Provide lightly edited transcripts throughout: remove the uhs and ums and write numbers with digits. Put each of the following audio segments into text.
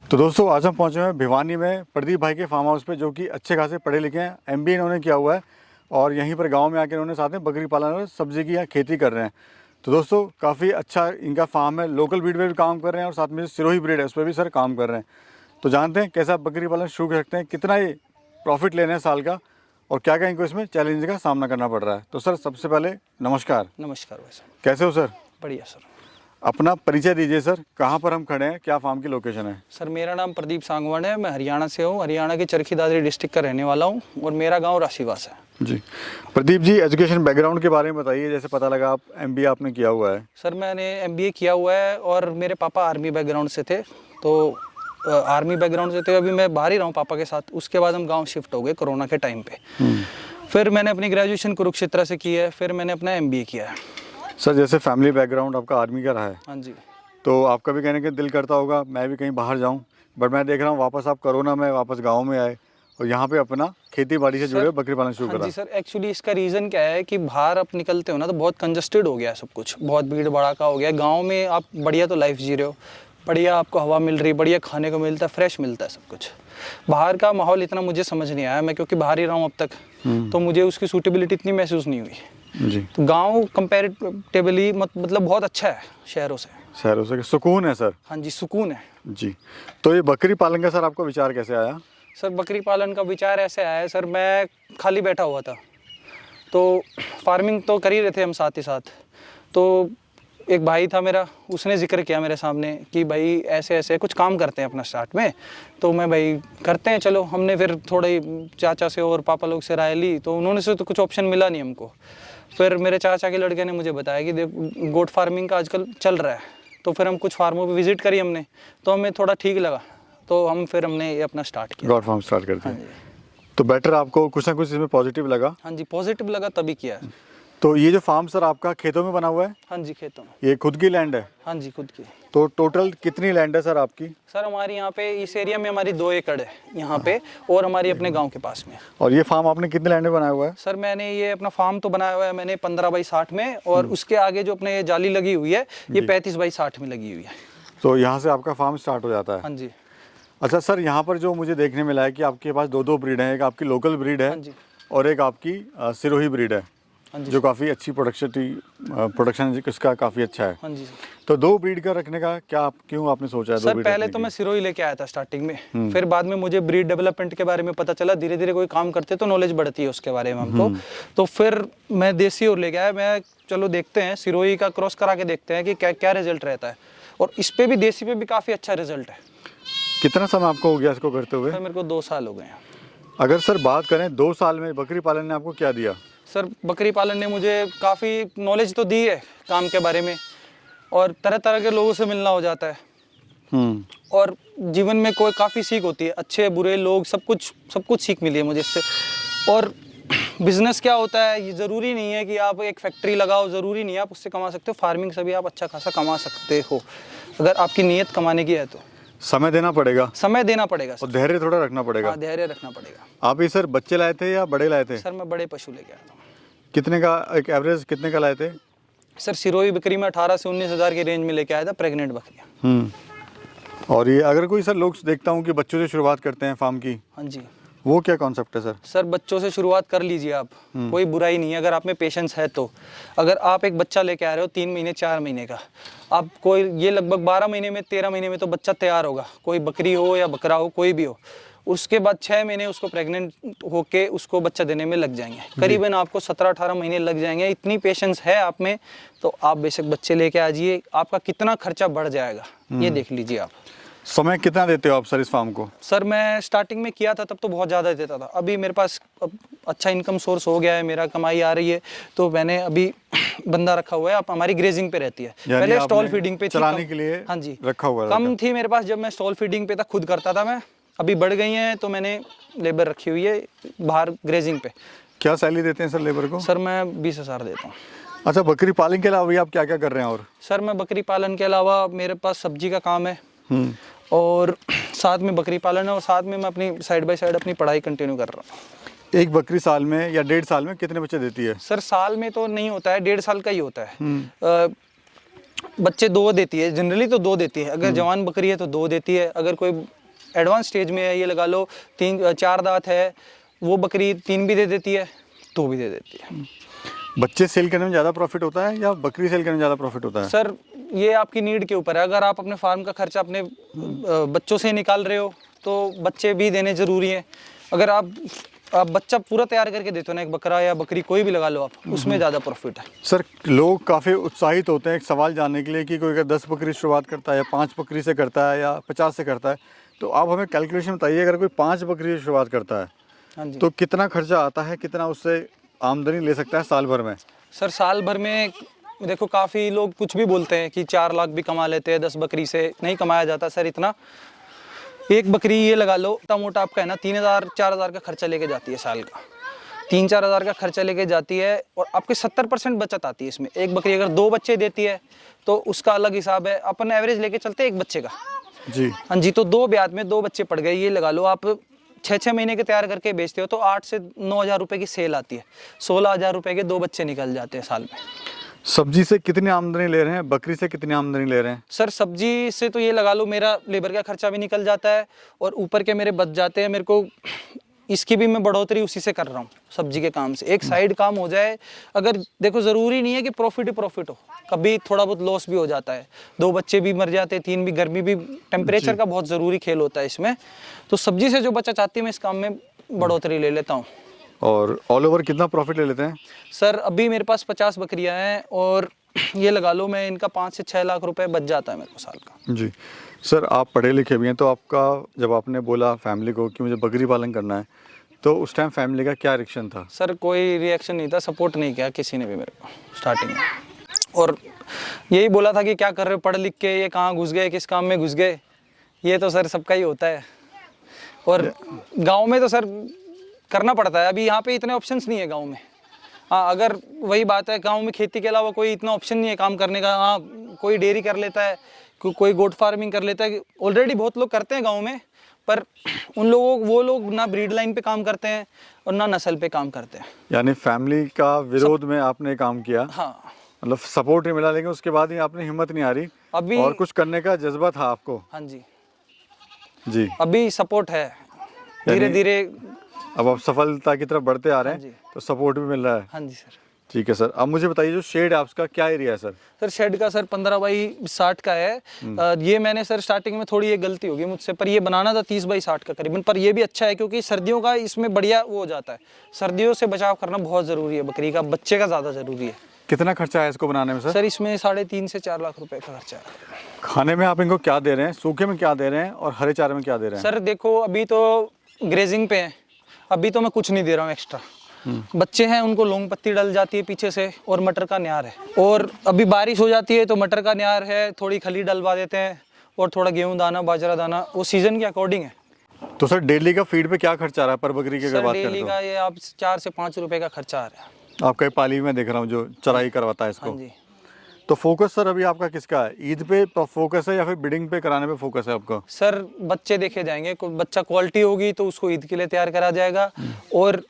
तो दोस्तों आज हम पहुंचे हैं भिवानी में प्रदीप भाई के फार्म हाउस पे, जो कि अच्छे खासे पढ़े लिखे हैं, एमबीए इन्होंने किया हुआ है और यहीं पर गांव में आकर इन्होंने साथ में बकरी पालन और सब्जी की खेती कर रहे हैं। तो दोस्तों काफ़ी अच्छा इनका फार्म है, लोकल ब्रीड पे भी काम कर रहे हैं और साथ में सिरोही ब्रीड है उस पर भी सर काम कर रहे हैं। तो जानते हैं कैसा बकरी पालन शुरू कर सकते हैं, कितना ये प्रॉफिट लेना है साल का और क्या क्या इनको इसमें चैलेंज का सामना करना पड़ रहा है। तो सर सबसे पहले नमस्कार। नमस्कार भाई साहब। कैसे हो सर? बढ़िया सर। अपना परिचय दीजिए सर, कहाँ पर हम खड़े हैं, क्या फार्म की लोकेशन है? सर मेरा नाम प्रदीप सांगवान है, मैं हरियाणा से हूँ, हरियाणा के चरखी दादरी डिस्ट्रिक्ट का रहने वाला हूँ और मेरा गांव राशीवास है। जी प्रदीप जी, एजुकेशन बैकग्राउंड के बारे में बताइए। जैसे पता लगा आप एमबीए आपने किया हुआ है। सर मैंने एमबीए किया हुआ है और मेरे पापा आर्मी बैकग्राउंड से थे, तो आर्मी बैकग्राउंड से थे। अभी मैं बाहर ही रहा हूँ पापा के साथ। उसके बाद हम गाँव शिफ्ट हो गए कोरोना के टाइम पे। फिर मैंने अपनी ग्रेजुएशन कुरुक्षेत्र से की है, फिर मैंने अपना एमबीए किया है। सर जैसे फैमिली बैकग्राउंड आपका आर्मी का रहा है, हाँ जी। तो आपका भी कहने का दिल करता होगा मैं भी कहीं बाहर जाऊं, बट मैं देख रहा हूं वापस आप कोरोना में वापस गांव में आए और यहाँ पे अपना खेती बाड़ी से जुड़े बकरी पालन शुरू करा। हाँ जी सर, एक्चुअली इसका रीज़न क्या है कि बाहर आप निकलते हो ना तो बहुत कंजस्टेड हो गया है सब कुछ, बहुत भीड़ भड़ाका हो गया। गाँव में आप बढ़िया तो लाइफ जी रहे हो, बढ़िया आपको हवा मिल रही, बढ़िया खाने को मिलता है, फ्रेश मिलता है सब कुछ। बाहर का माहौल इतना मुझे समझ नहीं आया, मैं क्योंकि बाहर ही रहा हूँ अब तक, तो मुझे उसकी सूटेबिलिटी इतनी महसूस नहीं हुई जी। तो गांव कंपैरेटिवली मतलब बहुत अच्छा है शहरों से। शहरों से सुकून है सर? हाँ जी, सुकून है जी। तो ये बकरी पालन का सर आपको विचार कैसे आया? सर बकरी पालन का विचार ऐसे आया है सर, मैं खाली बैठा हुआ था तो फार्मिंग तो कर ही रहे थे हम साथ ही साथ। तो एक भाई था मेरा, उसने जिक्र किया मेरे सामने कि भाई ऐसे ऐसे कुछ काम करते हैं अपना स्टार्ट में। तो मैं भाई करते हैं चलो। हमने फिर थोड़े चाचा से और पापा लोग से राय ली, तो उन्होंने से तो कुछ ऑप्शन मिला नहीं हमको। फिर मेरे चाचा के लड़के ने मुझे बताया कि देख गोट फार्मिंग का आजकल चल रहा है, तो फिर हम कुछ फार्मों पे विजिट करी हमने, तो हमें थोड़ा ठीक लगा, तो हमने ये अपना स्टार्ट किया, गॉड फार्म स्टार्ट कर दिया। हाँ जी। तो बेटर आपको कुछ ना कुछ इसमें पॉजिटिव लगा? हाँ जी, पॉजिटिव लगा तभी किया है। तो ये जो फार्म सर आपका खेतों में बना हुआ है? हाँ जी, खेतों में। ये खुद की लैंड है? हाँ जी, खुद की। तो टोटल कितनी लैंड है सर आपकी? सर हमारी यहाँ पे इस एरिया में हमारी 2 एकड़ है यहाँ पे, और हमारी अपने गांव के पास में। और ये फार्म आपने कितने लैंड में बनाया हुआ है? सर मैंने ये अपना फार्म तो बनाया हुआ है मैंने 15 बाई 60 में, और उसके आगे जो अपने जाली लगी हुई है ये 35 बाई 60 में लगी हुई है। तो यहाँ से आपका फार्म स्टार्ट हो जाता है? हाँ जी। अच्छा सर, यहाँ पर जो मुझे देखने मिला है कि आपके पास 2 ब्रीड हैं, एक आपकी लोकल ब्रीड है। हाँ जी। और एक आपकी सिरोही ब्रीड है। हाँ जी। जो काफ़ी अच्छी प्रोडक्शन इसका काफ़ी अच्छा है। हाँ जी। तो 2 ब्रीड का रखने का क्यों आपने सोचा है? 2 सर ब्रीड पहले तो मैं सिरोही लेके आया था स्टार्टिंग में, फिर बाद में मुझे ब्रीड डेवलपमेंट के बारे में पता चला। धीरे धीरे कोई काम करते तो नॉलेज बढ़ती है उसके बारे में हमको। तो फिर मैं देसी और लेके आया। मैं चलो देखते हैं सिरोही का क्रॉस करा के देखते हैं कि क्या क्या रिजल्ट रहता है, और इस पे भी देसी पे भी काफ़ी अच्छा रिजल्ट है। कितना समय आपको हो गया इसको करते हुए? सर मेरे को 2 साल हो गए हैं। अगर सर बात करें 2 साल में बकरी पालन ने आपको क्या दिया? सर बकरी पालन ने मुझे काफ़ी नॉलेज तो दी है काम के बारे में, और तरह तरह के लोगों से मिलना हो जाता है, और जीवन में कोई काफ़ी सीख होती है, अच्छे बुरे लोग सब कुछ सीख मिली है मुझे इससे। और बिजनेस क्या होता है, ये ज़रूरी नहीं है कि आप एक फैक्ट्री लगाओ, ज़रूरी नहीं है आप उससे कमा सकते हो। फार्मिंग से भी आप अच्छा खासा कमा सकते हो अगर आपकी नीयत कमाने की है तो। समय देना पड़ेगा? समय देना पड़ेगा और धैर्य थोड़ा रखना पड़ेगा। हाँ, धैर्य रखना पड़ेगा। आप ये सर बच्चे लाए थे या बड़े लाए थे? सर मैं बड़े पशु लेके आया था। कितने का, एक एवरेज कितने का लाए थे? सर सिरोही बकरी में 18 से 19 हज़ार की रेंज में लेके आया था, प्रेग्नेंट बकरियाँ। और ये अगर कोई सर लोग देखता हूँ कि बच्चों से शुरुआत करते हैं फार्म की, हाँ जी। वो क्या कॉन्सेप्ट है सर? सर बच्चों से शुरुआत कर लीजिए आप, कोई बुराई नहीं है अगर आप में पेशेंस है तो। अगर आप एक बच्चा लेके आ रहे हो 3 महीने 4 महीने का, आप कोई ये लगभग 12 महीने में 13 महीने में तो बच्चा तैयार होगा, कोई बकरी हो या बकरा हो कोई भी हो। उसके बाद 6 महीने उसको प्रेग्नेंट होके उसको बच्चा देने में लग जाएंगे, करीबन आपको 17-18 महीने लग जाएंगे। इतनी पेशेंस है आप में तो आप बेशक बच्चे लेके आ जाइए। आपका कितना खर्चा बढ़ जाएगा ये देख लीजिए आप। समय कितना देते हो आप सर इस फार्म को? सर मैं स्टार्टिंग में किया था तब तो बहुत ज़्यादा देता था। अभी मेरे पास अच्छा इनकम सोर्स हो गया है, मेरा कमाई आ रही है, तो मैंने अभी बंदा रखा हुआ है। आप हमारी ग्रेजिंग पे रहती है, पहले स्टॉल फीडिंग पे थी, चलाने के लिए हाँ जी रखा हुआ है। कम थी मेरे पास जब मैं स्टॉल फीडिंग पे था, खुद करता था मैं। अभी बढ़ गई हैं तो मैंने लेबर रखी हुई है बाहर ग्रेजिंग पे। क्या सैलरी देते हैं सर लेबर को? सर मैं 20,000 देता हूँ। अच्छा, बकरी पालन के अलावा आप क्या क्या कर रहे हैं? और सर मैं बकरी पालन के अलावा मेरे पास सब्जी का काम है, और साथ में बकरी पालन है, और साथ में मैं अपनी साइड बाय साइड अपनी पढ़ाई कंटिन्यू कर रहा हूँ। एक बकरी साल में या 1.5 साल में कितने बच्चे देती है? सर साल में तो नहीं होता है, 1.5 साल का ही होता है। बच्चे 2 देती है जनरली, तो 2 देती है। अगर जवान बकरी है तो 2 देती है, अगर कोई एडवांस स्टेज में है, ये लगा लो 3-4 दांत है, वो बकरी 3 भी दे देती है, 2 भी दे देती है। बच्चे सेल करने में ज़्यादा प्रॉफिट होता है या बकरी सेल करने में ज़्यादा प्रॉफिट होता है? सर ये आपकी नीड के ऊपर है। अगर आप अपने फार्म का खर्चा अपने बच्चों से निकाल रहे हो तो बच्चे भी देने ज़रूरी हैं। अगर आप बच्चा पूरा तैयार करके देते हो ना, एक बकरा या बकरी कोई भी लगा लो आप, उसमें ज़्यादा प्रॉफिट है। सर लोग काफ़ी उत्साहित होते हैं एक सवाल जानने के लिए कि कोई अगर 10 बकरी शुरुआत करता है या 5 बकरी से करता है या 50 से करता है, तो आप हमें कैलकुलेशन बताइए, अगर कोई 5 बकरी से शुरुआत करता है हाँ जी। तो कितना खर्चा आता है, कितना उससे आमदनी ले सकता है साल भर में? सर साल भर में देखो काफ़ी लोग कुछ भी बोलते हैं कि 4 लाख भी कमा लेते हैं 10 बकरी से, नहीं कमाया जाता सर इतना। एक बकरी ये लगा लो इतना मोटा आपका है ना 3,000-4,000 का खर्चा लेके जाती है साल का, 3-4 हज़ार का खर्चा लेके जाती है और आपकी 70% बचत आती है इसमें। एक बकरी अगर 2 बच्चे देती है तो उसका अलग हिसाब है, अपन एवरेज लेके चलते हैं एक बच्चे का जी। हाँ जी। तो 2 ब्याज में 2 बच्चे पड़ गए, ये लगा लो आप 6-6 महीने के तैयार करके बेचते हो तो 8 से 9 हज़ार रुपये की सेल आती है, 16 हज़ार रुपये के 2 बच्चे निकल जाते हैं साल में। सब्जी से कितनी आमदनी ले रहे हैं, बकरी से कितनी आमदनी ले रहे हैं? सर सब्जी से तो ये लगा लो मेरा लेबर का खर्चा भी निकल जाता है और ऊपर के मेरे बच जाते हैं, मेरे को इसकी भी मैं बढ़ोतरी उसी से कर रहा हूँ, सब्जी के काम से। एक साइड काम हो जाए, अगर देखो ज़रूरी नहीं है कि प्रॉफिट ही प्रॉफिट हो, कभी थोड़ा बहुत लॉस भी हो जाता है, 2 बच्चे भी मर जाते हैं, 3 भी, गर्मी भी, टेम्परेचर का बहुत ज़रूरी खेल होता है इसमें। तो सब्जी से जो बचत आती है मैं इस काम में बढ़ोतरी ले लेता हूँ। और ऑल ओवर कितना प्रॉफिट ले लेते हैं? सर अभी मेरे पास 50 बकरियां हैं और ये लगा लो मैं इनका 5 से 6 लाख रुपए बच जाता है मेरे को साल का। जी सर, आप पढ़े लिखे भी हैं, तो आपका जब आपने बोला फैमिली को कि मुझे बकरी पालन करना है, तो उस टाइम फैमिली का क्या रिएक्शन था? सर कोई रिएक्शन नहीं था, सपोर्ट नहीं किया किसी ने भी मेरे को स्टार्टिंग में, और यही बोला था कि क्या कर रहे हो पढ़ लिख के, ये कहाँ घुस गए, किस काम में घुस गए। ये तो सर सबका ही होता है और गाँव में तो सर करना पड़ता है। अभी यहाँ पे इतने ऑप्शंस नहीं है गाँव में। हाँ अगर वही बात है, गांव में खेती के अलावा कोई इतना ऑप्शन नहीं है काम करने का। हाँ कोई डेयरी कर लेता है, कोई गोट फार्मिंग कर लेता है, ऑलरेडी बहुत लोग करते हैं गांव में, पर वो लोग ना ब्रीड लाइन पे काम करते हैं और ना नस्ल पे काम करते हैं। यानी फैमिली का विरोध में आपने काम किया? हाँ मतलब सपोर्ट नहीं मिला, लेकिन उसके बाद ही आपने हिम्मत नहीं हारी अभी, और कुछ करने का जज्बा था आपको? हाँ जी जी। अभी सपोर्ट है, धीरे धीरे अब आप सफलता की तरफ बढ़ते आ रहे हैं, तो सपोर्ट भी मिल रहा है। हाँ जी सर। ठीक है सर, अब मुझे बताइए जो शेड है आपका क्या एरिया है सर? सर शेड का सर 15 बाई 60 का है। ये मैंने सर स्टार्टिंग में थोड़ी ये गलती होगी मुझसे, पर ये बनाना था 30 बाई 60 का करीबन। पर ये भी अच्छा है क्योंकि सर्दियों का इसमें बढ़िया वो हो जाता है, सर्दियों से बचाव करना बहुत ज़रूरी है, बकरी का बच्चे का ज़्यादा ज़रूरी है। कितना खर्चा है इसको बनाने में सर? सर इसमें 3.5 से 4 लाख रुपए का खर्चा है। खाने में आप इनको क्या दे रहे हैं, सूखे में क्या दे रहे हैं और हरे चारे में क्या दे रहे हैं? सर देखो अभी तो ग्रेजिंग पे है, अभी तो मैं कुछ नहीं दे रहा हूँ एक्स्ट्रा। बच्चे हैं उनको लौंग पत्ती डल जाती है पीछे से और मटर का न्यार है, और अभी बारिश हो जाती है तो मटर का न्यार है, थोड़ी खली डलवा देते हैं और थोड़ा गेहूं दाना, बाजरा दाना, वो सीजन के अकॉर्डिंग है। तो सर डेली का फीड पे क्या खर्चा आ रहा है पर बकरी की अगर बात करें तो? डेली का ये आप 4 से 5 रुपए का खर्चा आ रहा है। आपका ये पाली में देख रहा हूँ जो चराई करवाता है इसको। हाँ जी। तो फोकस सर अभी आपका किसका है, ईद पे फोकस है या फिर ब्रीडिंग पे कराने पे फोकस है आपका? सर बच्चे देखे जाएंगे, बच्चा क्वालिटी होगी तो उसको ईद के लिए तैयार करा जाएगा, और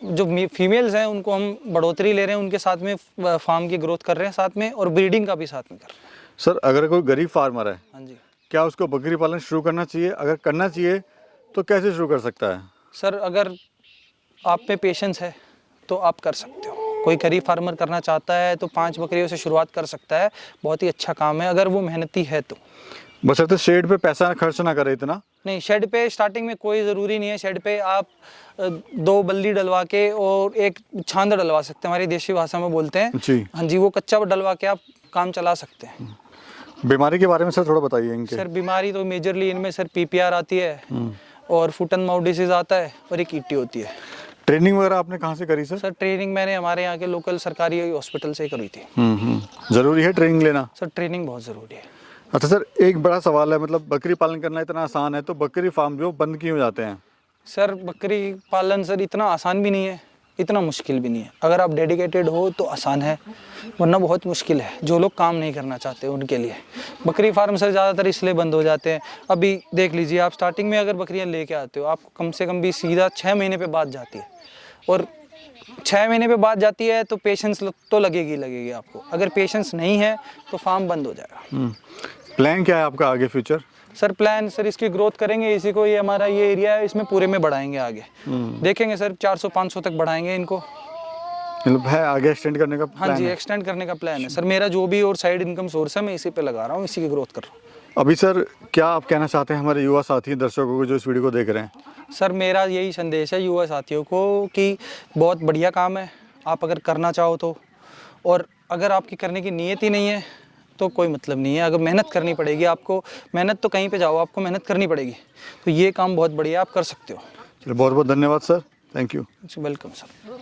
जो फीमेल्स हैं उनको हम बढ़ोतरी ले रहे हैं, उनके साथ में फार्म की ग्रोथ कर रहे हैं साथ में, और ब्रीडिंग का भी साथ में कर रहे हैं। सर अगर कोई गरीब फार्मर है, हाँ जी, क्या उसको बकरी पालन शुरू करना चाहिए? अगर करना चाहिए तो कैसे शुरू कर सकता है? सर अगर आप में पेशेंस है तो आप कर सकते हो। कोई गरीब फार्मर करना चाहता है तो 5 बकरियों से शुरुआत कर सकता है, बहुत ही अच्छा काम है अगर वो मेहनती है तो। बशर्ते शेड पे पैसा खर्च ना करे इतना। नहीं, शेड पे स्टार्टिंग में कोई ज़रूरी नहीं है। शेड पे आप 2 बल्ली डलवा के और 1 छांद डलवा सकते हैं, हमारी देशी भाषा में बोलते हैं जी। हाँ जी, वो कच्चा डलवा के आप काम चला सकते हैं। बीमारी के बारे में सर थोड़ा बताइए इनके। सर बीमारी तो मेजरली इनमें सर PPR आती है और फुट एंड माउथ डिसीज आता है और एक ET होती है। ट्रेनिंग वगैरह आपने कहाँ से करी सर? सर ट्रेनिंग मैंने हमारे यहाँ के लोकल सरकारी हॉस्पिटल से ही करी थी। जरूरी है ट्रेनिंग लेना? सर ट्रेनिंग बहुत ज़रूरी है। अच्छा सर, एक बड़ा सवाल है, मतलब बकरी पालन करना इतना आसान है तो बकरी फार्म जो बंद क्यों जाते हैं? सर बकरी पालन सर इतना आसान भी नहीं है, इतना मुश्किल भी नहीं है। अगर आप डेडिकेटेड हो तो आसान है, वरना बहुत मुश्किल है। जो लोग काम नहीं करना चाहते उनके लिए बकरी फार्म सर ज़्यादातर इसलिए बंद हो जाते हैं। अभी देख लीजिए, आप स्टार्टिंग में अगर बकरियां लेके आते हो, आपको कम से कम भी सीधा 6 महीने पे बाद जाती है, और 6 महीने पे बाद जाती है तो पेशेंस तो लगेगी आपको। अगर पेशेंस नहीं है तो फार्म बंद हो जाएगा। प्लान क्या है आपका आगे फ्यूचर? सर प्लान सर इसकी ग्रोथ करेंगे, इसी को, ये हमारा ये एरिया है, इसमें पूरे में बढ़ाएंगे आगे। देखेंगे सर 400-500 तक बढ़ाएंगे इनको। मतलब है आगे एक्सटेंड करने का हाँ प्लान जी, है। एक्सटेंड करने का प्लान है सर। मेरा जो भी और साइड इनकम सोर्स है मैं इसी पे लगा रहा हूँ, इसी की ग्रोथ कर रहा हूँ। अभी सर क्या आप कहना चाहते हैं हमारे युवा साथी दर्शकों को जो इस वीडियो को देख रहे हैं? सर मेरा यही संदेश है युवा साथियों को कि बहुत बढ़िया काम है, आप अगर करना चाहो तो, और अगर आपकी करने की नीयत ही नहीं है तो कोई मतलब नहीं है। अगर मेहनत करनी पड़ेगी आपको, मेहनत तो कहीं पे जाओ आपको मेहनत करनी पड़ेगी, तो ये काम बहुत बढ़िया, आप कर सकते हो। चलिए बहुत बहुत धन्यवाद sir, thank you. Welcome sir.